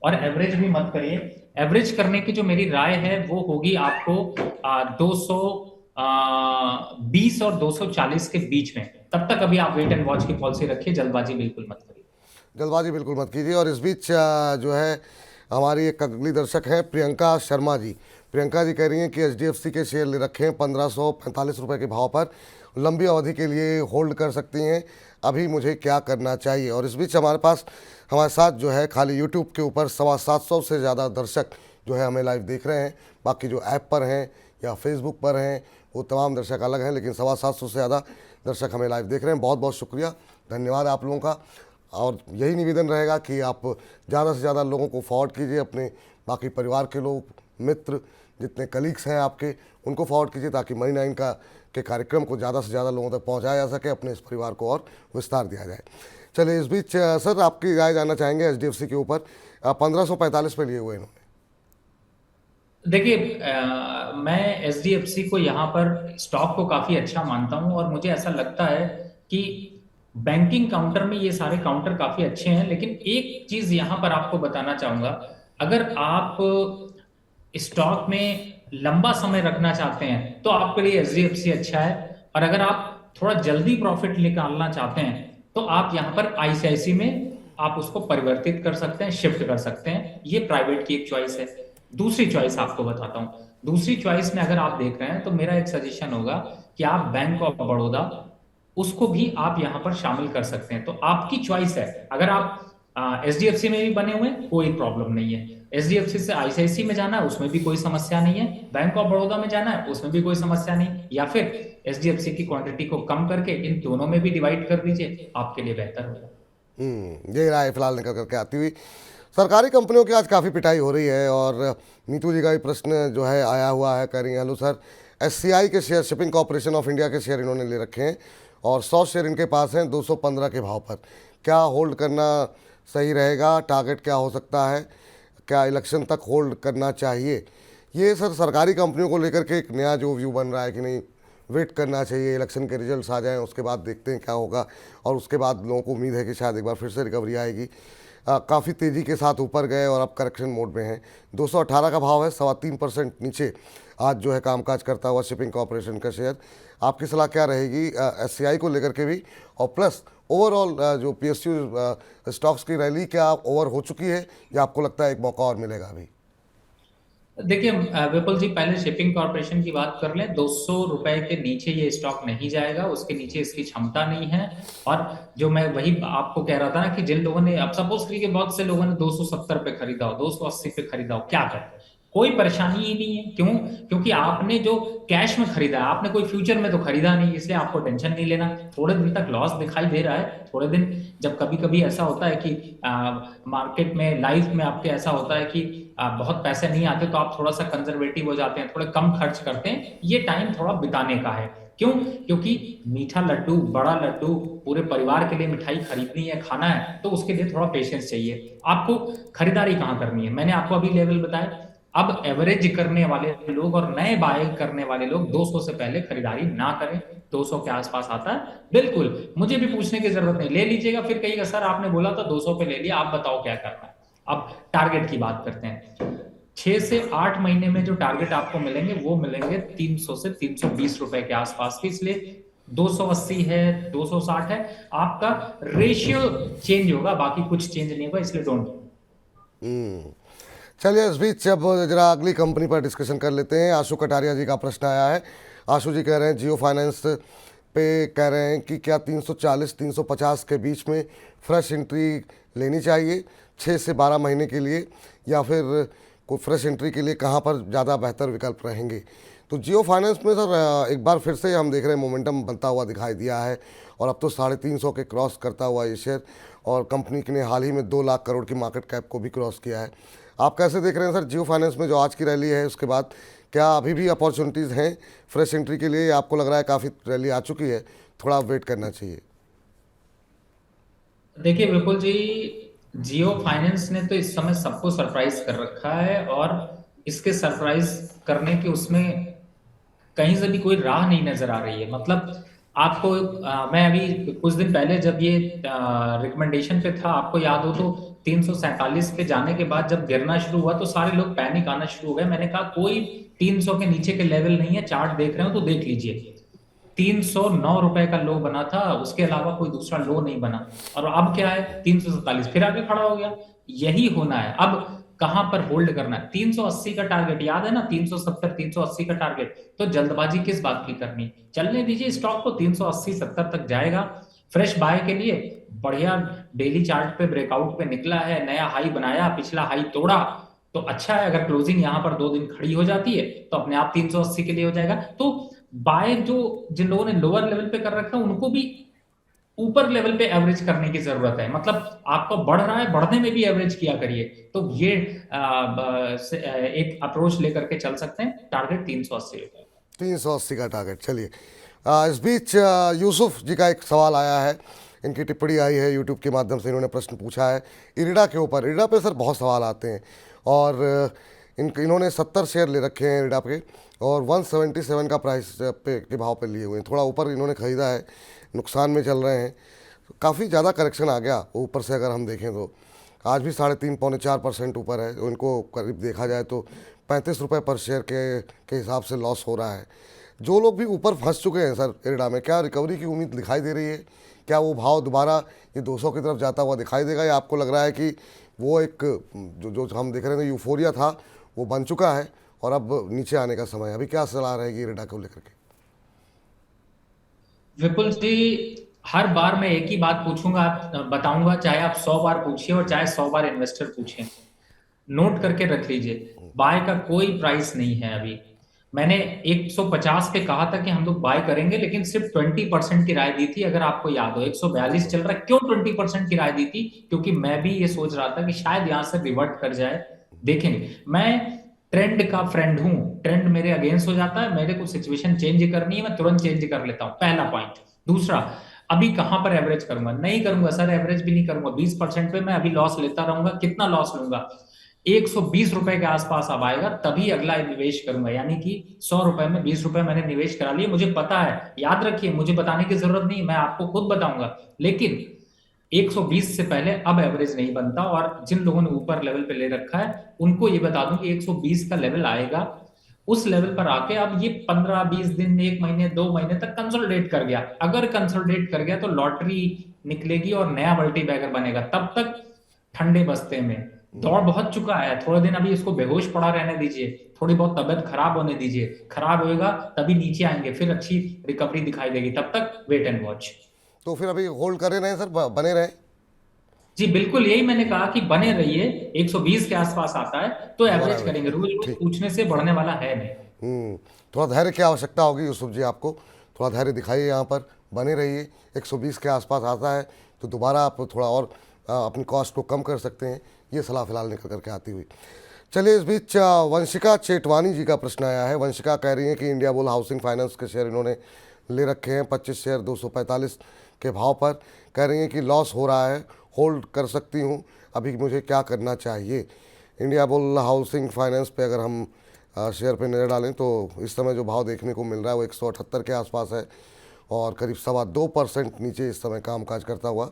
और एवरेज भी मत करिए। एवरेज करने की जो मेरी राय है वो होगी आपको 220 और 240 के बीच में। तब तक अभी आप वेट एंड वॉच की पॉलिसी रखिए, जल्दबाजी बिल्कुल मत करिए। जल्दबाजी बिल्कुल मत कीजिए। और इस बीच जो है हमारी एक अगली दर्शक हैं प्रियंका शर्मा जी। प्रियंका जी कह रही हैं कि एचडीएफसी के शेयर ले रखे हैं 1545 रुपये के भाव पर, लंबी अवधि के लिए होल्ड कर सकती हैं, अभी मुझे क्या करना चाहिए? और इस बीच हमारे साथ जो है खाली यूट्यूब के ऊपर 750 से ज़्यादा दर्शक जो है हमें लाइव देख रहे हैं। बाकी जो ऐप पर हैं या फेसबुक पर हैं वो तमाम दर्शक अलग हैं, लेकिन 750 से ज़्यादा दर्शक हमें लाइव देख रहे हैं। बहुत बहुत शुक्रिया, धन्यवाद आप लोगों का। और यही निवेदन रहेगा कि आप ज़्यादा से ज़्यादा लोगों को फॉरवर्ड कीजिए, अपने बाकी परिवार के लोग, मित्र, जितने कलीग्स हैं आपके, उनको फॉरवर्ड कीजिए ताकि मनी 9 के कार्यक्रम को ज़्यादा से ज़्यादा लोगों तक पहुंचाया जा सके, अपने इस परिवार को और विस्तार दिया जाए। चलिए, इस बीच सर आपकी राय जानना चाहेंगे एचडीएफसी के ऊपर। 1545 पे लिए हुए इन्होंने। देखिए, मैं एचडीएफसी को यहाँ पर स्टॉक को काफी अच्छा मानता हूँ और मुझे ऐसा लगता है कि बैंकिंग काउंटर में ये सारे काउंटर काफी अच्छे हैं। लेकिन एक चीज यहाँ पर आपको बताना चाहूंगा, अगर आप स्टॉक में लंबा समय रखना चाहते हैं तो आपके लिए एचडीएफसी अच्छा है, और अगर आप थोड़ा जल्दी प्रॉफिट निकालना चाहते हैं तो आप यहाँ पर आईसीआईसी में आप उसको परिवर्तित कर सकते हैं, शिफ्ट कर सकते हैं। ये प्राइवेट की एक चॉइस है। दूसरी चॉइस आपको बताता हूं। दूसरी चॉइस में अगर आप देख रहे हैं तो मेरा एक सजेशन होगा कि आप बैंक ऑफ बड़ौदा, उसको भी आप यहां पर शामिल कर सकते हैं। तो आपकी चॉइस है। अगर आप एचडीएफसी में भी बने हुए हैं, कोई प्रॉब्लम नहीं है। एचडीएफसी से आईसीआईसी में जाना है, उसमें भी कोई समस्या नहीं है। बैंक ऑफ बड़ौदा में जाना है, उसमें भी कोई समस्या नहीं। या फिर एचडीएफसी की क्वांटिटी को कम करके इन दोनों में भी डिवाइड कर दीजिए, आपके लिए बेहतर होगा। ये राय फिलहाल निकल करके आती हुई। सरकारी कंपनियों की आज काफ़ी पिटाई हो रही है और नीतू जी का भी प्रश्न जो है आया हुआ है। कह रही हैं, हेलो सर, एससीआई के share, shipping corporation of India के शेयर इन्होंने ले रखे हैं और 100 शेयर इनके पास हैं 215 के भाव पर। क्या होल्ड करना सही रहेगा? टारगेट क्या हो सकता है? क्या इलेक्शन तक होल्ड करना चाहिए? ये सर सरकारी कंपनियों को लेकर के एक नया जो व्यू बन रहा है कि नहीं, वेट करना चाहिए, इलेक्शन के रिजल्ट्स आ जाएं, उसके बाद देखते हैं क्या होगा। और उसके बाद लोगों को उम्मीद है कि शायद एक बार फिर से रिकवरी आएगी। काफ़ी तेज़ी के साथ ऊपर गए और अब करेक्शन मोड में हैं। 218 का भाव है, 3.25% नीचे आज जो है कामकाज करता हुआ शिपिंग कॉरपोरेशन का शेयर। आपकी सलाह क्या रहेगी एससीआई को लेकर के भी, और प्लस ओवरऑल जो पीएसयू स्टॉक्स की रैली क्या ओवर हो चुकी है या आपको लगता है एक मौका और मिलेगा अभी? देखिए विपुल जी, पहले शिपिंग कॉर्पोरेशन की बात कर लें। 200 रुपए के नीचे ये स्टॉक नहीं जाएगा, उसके नीचे इसकी क्षमता नहीं है। और जो मैं वही आपको कह रहा था ना कि जिन लोगों ने, अब सपोज करिए बहुत से लोगों ने 270 पे खरीदा हो, 280 पे खरीदा हो, क्या करें? कोई परेशानी ही नहीं है। क्यों? क्योंकि आपने जो कैश में खरीदा है, आपने कोई फ्यूचर में तो खरीदा नहीं, इसलिए आपको टेंशन नहीं लेना। थोड़े दिन तक लॉस दिखाई दे रहा है, थोड़े दिन, जब कभी कभी ऐसा होता है कि मार्केट में, लाइफ में आपके ऐसा होता है कि बहुत पैसे नहीं आते तो आप थोड़ा सा कंजर्वेटिव हो जाते हैं, थोड़े कम खर्च करते हैं। ये टाइम थोड़ा बिताने का है। क्यों? क्योंकि मीठा लड्डू, बड़ा लड्डू, पूरे परिवार के लिए मिठाई खरीदनी है, खाना है, तो उसके लिए थोड़ा पेशेंस चाहिए। आपको खरीदारी कहाँ करनी है, मैंने आपको अभी लेवल बताया। अब एवरेज करने वाले लोग और नए बाय करने वाले लोग 200 से पहले खरीदारी ना करें। 200 के आसपास आता है, बिल्कुल मुझे भी पूछने की जरूरत नहीं, ले लीजिएगा। फिर कहिएगा सर आपने बोला था 200 पे ले लिया, आप बताओ क्या करना है। अब टारगेट की बात करते हैं। 6 से 8 महीने में जो टारगेट आपको मिलेंगे वो मिलेंगे 300 से 320 रुपए के आसपास की। इसलिए 280 है, 260 है, आपका रेशियो चेंज होगा, बाकी कुछ चेंज नहीं होगा। इसलिए डोंट। चलिए, इस बीच अब जरा अगली कंपनी पर डिस्कशन कर लेते हैं। आशु कटारिया जी का प्रश्न आया है। आशु जी कह रहे हैं जियो फाइनेंस पे कह रहे हैं कि क्या 340-350 के बीच में फ्रेश एंट्री लेनी चाहिए 6 से 12 महीने के लिए, या फिर कोई फ्रेश एंट्री के लिए कहाँ पर ज़्यादा बेहतर विकल्प रहेंगे? तो जियो फाइनेंस में सर एक बार फिर से हम देख रहे हैं मोमेंटम बनता हुआ दिखाई दिया है और अब तो 350 के क्रॉस करता हुआ ये शेयर, और कंपनी ने हाल ही में 2 लाख करोड़ की मार्केट कैप को भी क्रॉस किया है। आप कैसे देख रहे हैं सर जियो फाइनेंस में जो आज की रैली है उसके बाद, क्या अभी भी अपॉर्चुनिटीज़ हैं फ्रेश एंट्री के लिए, या आपको लग रहा है काफ़ी रैली आ चुकी है, थोड़ा वेट करना चाहिए? देखिए विपुल जी, जियो फाइनेंस ने तो इस समय सबको सरप्राइज कर रखा है, और इसके सरप्राइज करने के उसमें कहीं से भी कोई राह नहीं नजर आ रही है। मतलब आपको मैं अभी कुछ दिन पहले जब ये रिकमेंडेशन पे था, आपको याद हो तो 347 पे जाने के बाद जब गिरना शुरू हुआ तो सारे लोग पैनिक आना शुरू हो गए। मैंने कहा कोई 300 के नीचे के लेवल नहीं है, चार्ट देख रहे हो तो देख लीजिए, 309 रुपए का लो बना था, उसके अलावा कोई दूसरा लो नहीं बना। और अब क्या है, 347 फिर आगे खड़ा हो गया। यही होना है। अब कहां पर होल्ड करना है? 380 का टारगेट याद है ना, 370 380 का टारगेट। तो जल्दबाजी किस बात की करनी? चलने दीजिए स्टॉक को, 380 70 तक जाएगा। फ्रेश बाय के लिए बढ़िया, डेली चार्ट पे ब्रेकआउट पे निकला है, नया हाई बनाया, पिछला हाई तोड़ा, तो अच्छा है। अगर क्लोजिंग यहां पर 2 दिन खड़ी हो जाती है तो अपने आप 380 के लिए हो जाएगा। तो बाय जो जिन लोगों ने लोअर लेवल पे कर रखा है उनको भी ऊपर लेवल पे एवरेज करने की जरूरत है। मतलब आपको बढ़ रहा है, बढ़ने में भी एवरेज किया करिए। तो ये एक अप्रोच लेकर के चल सकते हैं। टारगेट 380 रुपए। 380 का टारगेट। चलिए, इस बीच यूसुफ जी का एक सवाल आया है, इनकी टिप्पणी आई है यूट्यूब के माध्यम से, इन्होंने प्रश्न पूछा है इरिडा के ऊपर। इरिडा पे सर बहुत सवाल आते हैं, और इन्होंने 70 शेयर ले रखे हैं इरिडा पे, और 177 का प्राइस पे के भाव पे लिए हुए हैं। थोड़ा ऊपर इन्होंने ख़रीदा है, नुकसान में चल रहे हैं, काफ़ी ज़्यादा करेक्शन आ गया ऊपर से। अगर हम देखें तो आज भी 3.5 पौने 4% ऊपर है। इनको करीब देखा जाए तो 35 रुपये पर शेयर के हिसाब से लॉस हो रहा है। जो लोग भी ऊपर फंस चुके हैं सर इरिडा में, क्या रिकवरी की उम्मीद दिखाई दे रही है? क्या वो भाव दोबारा ये 200 की तरफ जाता हुआ दिखाई देगा, या आपको लग रहा है कि वो एक जो हम देख रहे थे यूफोरिया था वो बन चुका है और अब नीचे आने का समय है? अभी क्या सलाह रहेगी इरिडा को लेकर के? विपुल जी, हर बार मैं एक ही बात पूछूंगा, बताऊंगा, चाहे आप 100 बार पूछिए और चाहे 100 बार इन्वेस्टर पूछें। नोट करके रख लीजिए, बाय का कोई प्राइस नहीं है अभी। मैंने 150 पे कहा था कि हम लोग बाय करेंगे, लेकिन सिर्फ 20% की राय दी थी। अगर आपको याद हो, 142 चल रहा है। क्यों 20% की राय दी थी? क्योंकि मैं भी ये सोच रहा था कि शायद यहां से रिवर्ट कर जाए। देखेंगे, मैं ट्रेंड का फ्रेंड हूं। ट्रेंड मेरे अगेंस्ट हो जाता है, मेरे को सिचुएशन चेंज करनी है, मैं तुरंत चेंज कर लेता हूं। पहला पॉइंट। दूसरा, अभी कहां पर एवरेज करूंगा? नहीं करूंगा सर, एवरेज भी नहीं करूंगा। 20% पे मैं अभी लॉस लेता रहूंगा। कितना लॉस लूंगा? 120 रुपए के आसपास अब आएगा, तभी अगला निवेश करूंगा। यानी कि 100 रुपए में 20 रुपए मैंने निवेश करा लिए। मुझे पता है, याद रखिए, मुझे बताने की जरूरत नहीं, मैं आपको खुद बताऊंगा। लेकिन 120 से पहले अब एवरेज नहीं बनता। और जिन लोगों ने ऊपर लेवल पे ले रखा है उनको ये बता दूं कि 120 का लेवल आएगा। उस लेवल पर आके अब ये 15-20 दिन, 1 महीने, 2 महीने तक कंसोलिडेट कर गया। अगर कंसोलिडेट कर गया तो लॉटरी निकलेगी और नया मल्टी बैगर बनेगा। तब तक ठंडे बस्ते में दौड़ बहुत चुका है। थोड़े दिन अभी इसको बेहोश पड़ा रहने दीजिए, थोड़ी बहुत तबियत खराब होने दीजिए। खराब होएगा तभी नीचे आएंगे, फिर अच्छी रिकवरी दिखाई देगी। तब तक वेट एंड वॉच। तो फिर अभी होल्ड करे रहें सर, बने रहें? जी बिल्कुल, यही मैंने कहा कि बने रहिए। 120 के आसपास आता है तो दोबारा एवरेज एवरेज, करेंगे। रोज रोज ठीक। पूछने से बढ़ने वाला है नहीं। थोड़ा धैर्य की आवश्यकता होगी यूसुफ जी, आपको थोड़ा धैर्य दिखाइए, यहाँ पर बने रहिए। 120 के आसपास आता है तो दोबारा आप थोड़ा और अपनी कॉस्ट को कम कर सकते हैं। ये सलाह फिलहाल निकल करके आती हुई। चलिए, इस बीच वंशिका चेटवानी जी का प्रश्न आया है। वंशिका कह रही हैं कि इंडिया बुल हाउसिंग फाइनेंस के शेयर इन्होंने ले रखे हैं 25 शेयर 245 के भाव पर। कह रही हैं कि लॉस हो रहा है, होल्ड कर सकती हूँ, अभी मुझे क्या करना चाहिए? इंडिया बुल हाउसिंग फाइनेंस पे अगर हम शेयर पे नज़र डालें तो इस समय जो भाव देखने को मिल रहा है वो 178 के आसपास है, और करीब 2.25% नीचे इस समय कामकाज करता हुआ।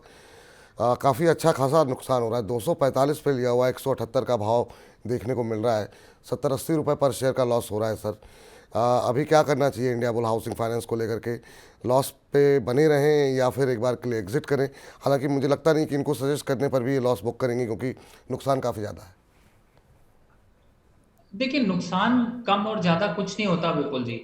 काफ़ी अच्छा खासा नुकसान हो रहा है। 245 पे लिया हुआ 178 का भाव देखने को मिल रहा है। 70-80 रुपये पर शेयर का लॉस हो रहा है सर। अभी क्या करना चाहिए इंडिया बुल हाउसिंग फाइनेंस को लेकर के? लॉस पे बने रहें या फिर एक बार के लिए एग्जिट करें? हालांकि मुझे लगता नहीं कि इनको सजेस्ट करने पर भी ये लॉस बुक करेंगे, क्योंकि नुकसान काफ़ी ज़्यादा है। देखिए, नुकसान कम और ज्यादा कुछ नहीं होता विपुल जी।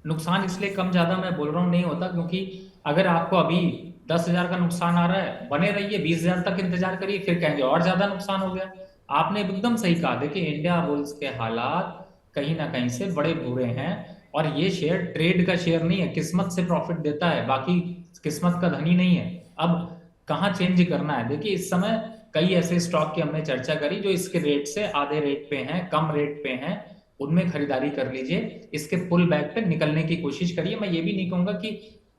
नुकसान इसलिए कम ज्यादा मैं बोल रहा हूँ नहीं होता, क्योंकि अगर आपको अभी 10,000 का नुकसान आ रहा है, बने रहिए, 20,000 तक इंतजार करिए, फिर कहेंगे और ज्यादा नुकसान हो गया। आपने एकदम सही कहा। देखिए, इंडिया बुल्स के हालात कहीं ना कहीं से बड़े बुरे हैं, और ये शेयर ट्रेड का शेयर नहीं है, किस्मत से प्रॉफिट देता है, बाकी किस्मत का धनी नहीं है। अब कहाँ चेंज करना है? देखिए, इस समय कई ऐसे स्टॉक की हमने चर्चा करी जो इसके रेट से आधे रेट पे हैं, कम रेट पे हैं, उनमें खरीदारी कर लीजिए। इसके पुल बैक पे निकलने की कोशिश करिए। मैं ये भी नहीं कहूंगा कि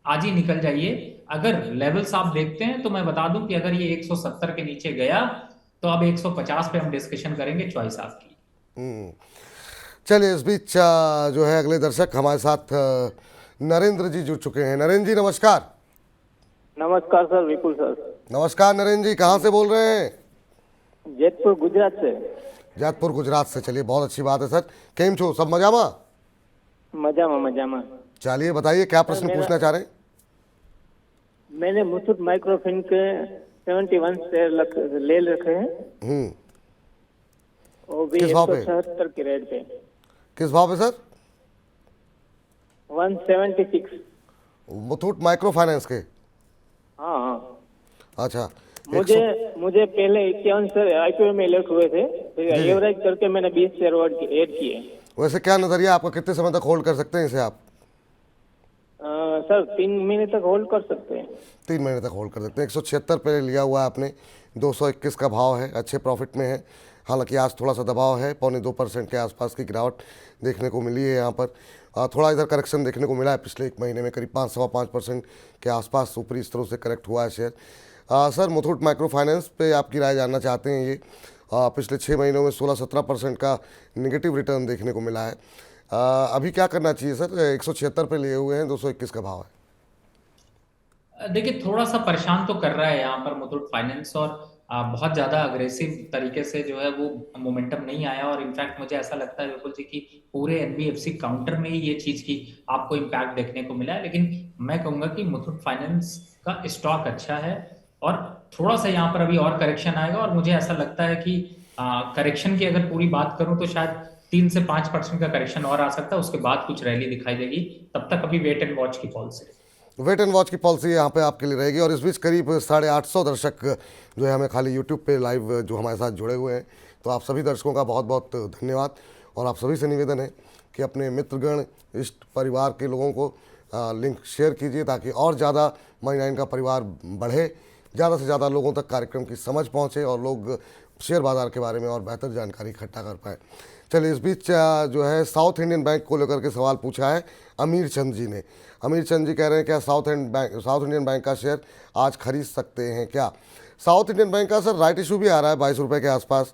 आज ही निकल जाइए। अगर लेवल्स आप देखते हैं तो मैं बता दूं कि अगर ये 170 के नीचे गया तो अब 150 पे हम डिस्कशन करेंगे, चॉइस आपकी। हम्म, चलिए इस बीच जो है अगले दर्शक हमारे साथ नरेंद्र जी जुड़ चुके हैं। नरेंद्र जी नमस्कार। नमस्कार सर, विपुल सर। नमस्कार नरेंद्र जी, कहाँ से बोल रहे हैं? जेतपुर गुजरात से। जैतपुर गुजरात से, चलिए बहुत अच्छी बात है सर। केम छो, सब मजा में? मजा में। चलिए बताइए क्या प्रश्न मेरा- पूछना चाह रहे हैं? मैंने मुथूट माइक्रोफिन के 71 शेयर ले रखे हैं, हम्म, वो भी किस भाव पे? 176 के रेट पे। किस भाव पे सर? 176। मुथूट माइक्रो फाइनेंस के? हाँ। अच्छा, मुझे पहले 51 शेयर IPO में अलर्ट हुए थे, फिर जी। एवरेज करके मैंने 20 शेयर ऐड किए। वैसे क्या नजरिया आपका, कितने समय तक होल्ड कर सकते हैं इसे आप? सर 3 महीने तक होल्ड कर सकते हैं। 3 महीने तक होल्ड कर सकते हैं। 176 पे लिया हुआ है आपने, 221 का भाव है, अच्छे प्रॉफिट में है। हालांकि आज थोड़ा सा दबाव है, 0.25% के आसपास की गिरावट देखने को मिली है यहाँ पर। थोड़ा इधर करेक्शन देखने को मिला है पिछले 1 महीने में, करीब 5-5% के आसपास ऊपरी स्तरों से करेक्ट हुआ है share. Sir Muthoot micro finance पे आपकी राय जानना चाहते हैं। ये पिछले 6 महीनों में 16-17% का निगेटिव रिटर्न देखने को मिला है। अभी क्या करना चाहिए सर? 176 पे लिए हुए हैं, 221 का भाव है। देखिए थोड़ा सा परेशान तो कर रहा है यहाँ पर मुथूट फाइनेंस, और बहुत ज्यादा अग्रेसिव तरीके से जो है वो मोमेंटम नहीं आया। और इनफैक्ट मुझे ऐसा लगता है विपुल जी कि पूरे NBFC काउंटर में ही ये चीज की आपको इम्पैक्ट देखने को मिला है। लेकिन मैं कहूंगा कि मुथूट फाइनेंस का स्टॉक अच्छा है, और थोड़ा सा यहाँ पर अभी और करेक्शन आएगा। और मुझे ऐसा लगता है कि करेक्शन की अगर पूरी बात करूं तो शायद 3 से 5% का करेक्शन और आ सकता है, उसके बाद कुछ रैली दिखाई देगी। तब तक अभी वेट एंड वॉच की पॉलिसी। वेट एंड वॉच की पॉलिसी यहाँ पे आपके लिए रहेगी। और इस बीच करीब 850 दर्शक जो है हमें खाली यूट्यूब पे लाइव जो हमारे साथ जुड़े हुए हैं, तो आप सभी दर्शकों का बहुत बहुत धन्यवाद। और आप सभी से निवेदन है कि अपने मित्रगण, इष्ट परिवार के लोगों को लिंक शेयर कीजिए, ताकि और ज़्यादा मनी9 का परिवार बढ़े, ज़्यादा से ज़्यादा लोगों तक कार्यक्रम की समझ पहुँचे और लोग शेयर बाज़ार के बारे में और बेहतर जानकारी इकट्ठा कर पाएँ। चलिए इस बीच जो है साउथ इंडियन बैंक को लेकर के सवाल पूछा है अमीर चंद जी ने। अमीर चंद जी कह रहे हैं क्या साउथ इंडियन बैंक का शेयर आज खरीद सकते हैं क्या? साउथ इंडियन बैंक का सर राइट इशू भी आ रहा है 22 रुपये के आसपास।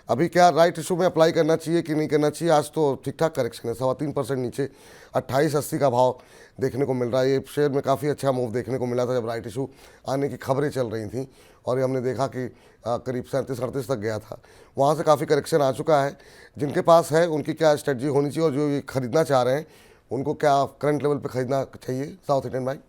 अभी क्या राइट इशू में अप्लाई करना चाहिए कि नहीं करना चाहिए? आज तो ठीक ठाक करेक्शन है, 3.25% नीचे 28.80 का भाव देखने को मिल रहा है। ये शेयर में काफ़ी अच्छा मूव देखने को मिला था जब राइट इशू आने की खबरें चल रही थी, और ये हमने देखा कि करीब 37-38 तक गया था। वहाँ से काफ़ी करेक्शन आ चुका है। जिनके पास है उनकी क्या स्ट्रेटजी होनी चाहिए, और जो ये खरीदना चाह रहे हैं उनको क्या करंट लेवल पे खरीदना चाहिए साउथ इंडियन बैंक?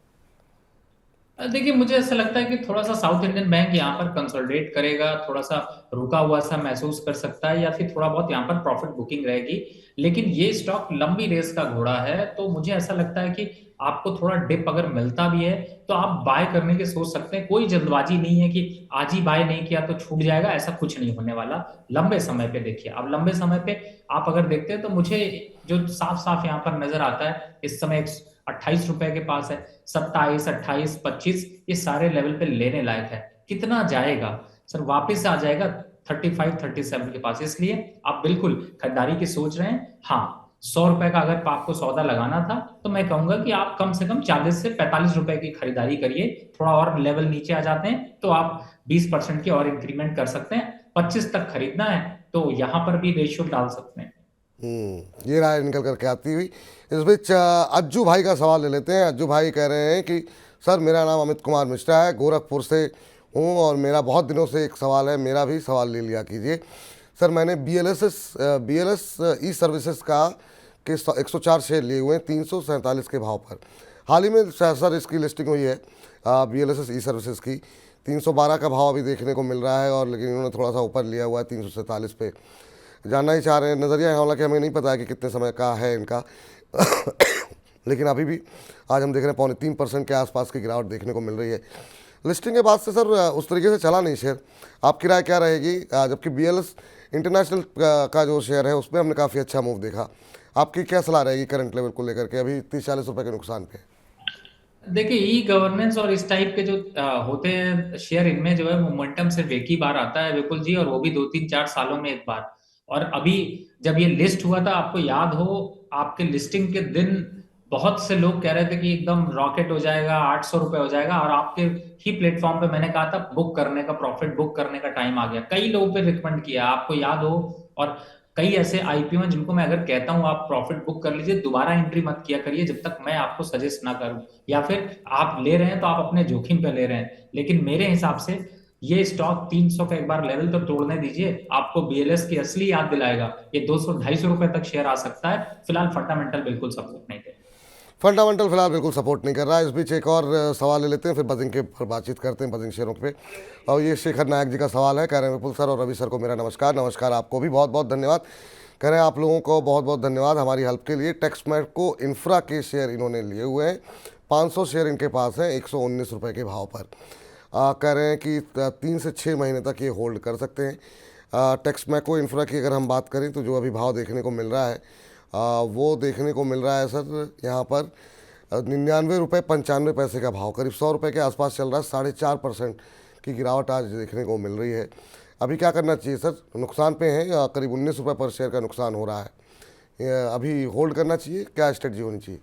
देखिए मुझे ऐसा लगता है कि थोड़ा सा साउथ इंडियन बैंक यहाँ पर कंसोलिडेट करेगा, थोड़ा सा रुका हुआ सा महसूस कर सकता है, या फिर थोड़ा बहुत यहाँ पर प्रॉफिट बुकिंग रहेगी। लेकिन ये स्टॉक लंबी रेस का घोड़ा है, तो मुझे ऐसा लगता है कि आपको थोड़ा डिप अगर मिलता भी है तो आप बाय करने की सोच सकते हैं। कोई जल्दबाजी नहीं है कि आज ही बाय नहीं किया तो छूट जाएगा, ऐसा कुछ नहीं होने वाला। लंबे समय पे देखिए, अब लंबे समय पे आप अगर देखते हैं तो मुझे जो साफ साफ यहाँ पर नजर आता है, इस समय 28 रुपए के पास है, 27, 28, 25, ये सारे लेवल पे लेने लायक है। कितना जाएगा सर? वापस आ जाएगा 35, 37 के पास। इसलिए आप बिल्कुल खरीदारी की सोच रहे हैं, हाँ 100 रुपए का अगर आपको सौदा लगाना था तो मैं कहूंगा कि आप कम से कम 40 से 45 रुपए की खरीदारी करिए। थोड़ा और लेवल नीचे आ जाते हैं तो आप 20% की और इंक्रीमेंट कर सकते हैं। 25 तक खरीदना है तो यहाँ पर भी रेशियो डाल सकते हैं। ये राय निकल करके आती हुई। इस बीच अज्जू भाई का सवाल ले लेते हैं। अज्जू भाई कह रहे हैं कि सर मेरा नाम अमित कुमार मिश्रा है, गोरखपुर से हूँ, और मेरा बहुत दिनों से एक सवाल है, मेरा भी सवाल ले लिया कीजिए। सर मैंने BLS ई सर्विसेज का के 104 शेयर लिए हुए हैं 347 के भाव पर। हाल ही में सर इसकी लिस्टिंग हुई है BLS ई सर्विसेज की, 312 का भाव अभी देखने को मिल रहा है, और लेकिन इन्होंने थोड़ा सा ऊपर लिया हुआ है 347 पे। जानना ही चाह रहे हैं नज़रिया है, हालांकि हमें नहीं पता है कि कितने समय का है इनका लेकिन अभी भी आज हम देख रहे हैं 3.25% के आसपास की गिरावट देखने को मिल रही है। लिस्टिंग के बाद से सर उस तरीके से चला नहीं शेयर, आपकी राय क्या रहेगी? जबकि BLS इंटरनेशनल का जो शेयर है उसमें हमने काफ़ी अच्छा मूव देखा, आपकी क्या सलाह रहेगी करंट लेवल को लेकर के? अभी 30-40 रुपये के नुकसान पे। देखिए, ई गवर्नेंस और इस टाइप के जो होते हैं शेयर, इनमें जो है मोमेंटम सिर्फ एक ही बार आता है विपुल जी, और वो भी 2-3-4 सालों में एक बार। और अभी जब ये लिस्ट हुआ था, आपको याद हो, आपके लिस्टिंग के दिन बहुत से लोग कह रहे थे कि एकदम रॉकेट हो जाएगा, 800 रुपए हो जाएगा, और आपके ही प्लेटफॉर्म पे मैंने कहा था बुक करने का, प्रॉफिट बुक करने का टाइम आ गया। कई लोगों पे रिकमेंड किया, आपको याद हो। और कई ऐसे आईपीओ हैं जिनको मैं अगर कहता हूं आप प्रॉफिट बुक कर लीजिए, दोबारा एंट्री मत किया करिए जब तक मैं आपको सजेस्ट ना करूं, या फिर आप ले रहे हैं तो आप अपने जोखिम पे ले रहे हैं। लेकिन मेरे हिसाब से ये स्टॉक 300 का एक बार लेवल तो तोड़ने दीजिए, आपको बीएलएस की असली याद दिलाएगा। ये 200-250 रुपए तक शेयर आ सकता है। फिलहाल फंडामेंटल बिल्कुल सपोर्ट नहीं दे। फंडामेंटल फिलहाल बिल्कुल सपोर्ट नहीं कर रहा है। इस बीच एक और सवाल ले लेते हैं, फिर बजिंग के पर बातचीत करते हैं, बजिंग शेयरों पे। और ये शेखर नायक जी का सवाल है, कह रहे हैं विपुल सर और रवि सर को मेरा नमस्कार। नमस्कार, आपको भी बहुत बहुत धन्यवाद। कह रहे हैं आप लोगों को बहुत बहुत धन्यवाद हमारी हेल्प के लिए। टेक्समैट को इंफ्रा के शेयर इन्होंने लिए हुए हैं, 500 शेयर इनके पास हैं 119 रुपये के भाव पर। कह रहे हैं कि 3 से 6 महीने तक ये होल्ड कर सकते हैं। टेक्समैको इंफ्रा की अगर हम बात करें तो जो अभी भाव देखने को मिल रहा है वो देखने को मिल रहा है सर यहाँ पर 99 रुपये 95 पैसे का भाव, करीब 100 रुपये के आसपास चल रहा है। 4.5% की गिरावट आज देखने को मिल रही है। अभी क्या करना चाहिए सर? नुकसान पे हैं, करीब 19 रुपये पर शेयर का नुकसान हो रहा है। अभी होल्ड करना चाहिए, क्या स्ट्रेटजी होनी चाहिए?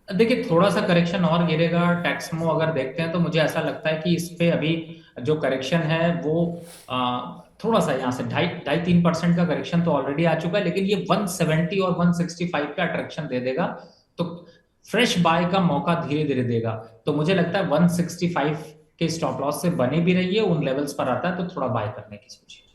देखिए, थोड़ा सा करेक्शन और गिरेगा। टैक्समो अगर देखते हैं तो मुझे ऐसा लगता है कि इस पे अभी जो करेक्शन है वो थोड़ा सा यहाँ से 2.5-3% का करेक्शन तो ऑलरेडी आ चुका है, लेकिन ये 170 और 165 का अट्रैक्शन दे देगा, तो फ्रेश बाय का मौका धीरे धीरे देगा। तो मुझे लगता है 165 के स्टॉप लॉस से बने भी रहिए, उन लेवल्स पर आता है तो थोड़ा बाय करने की सोचिए।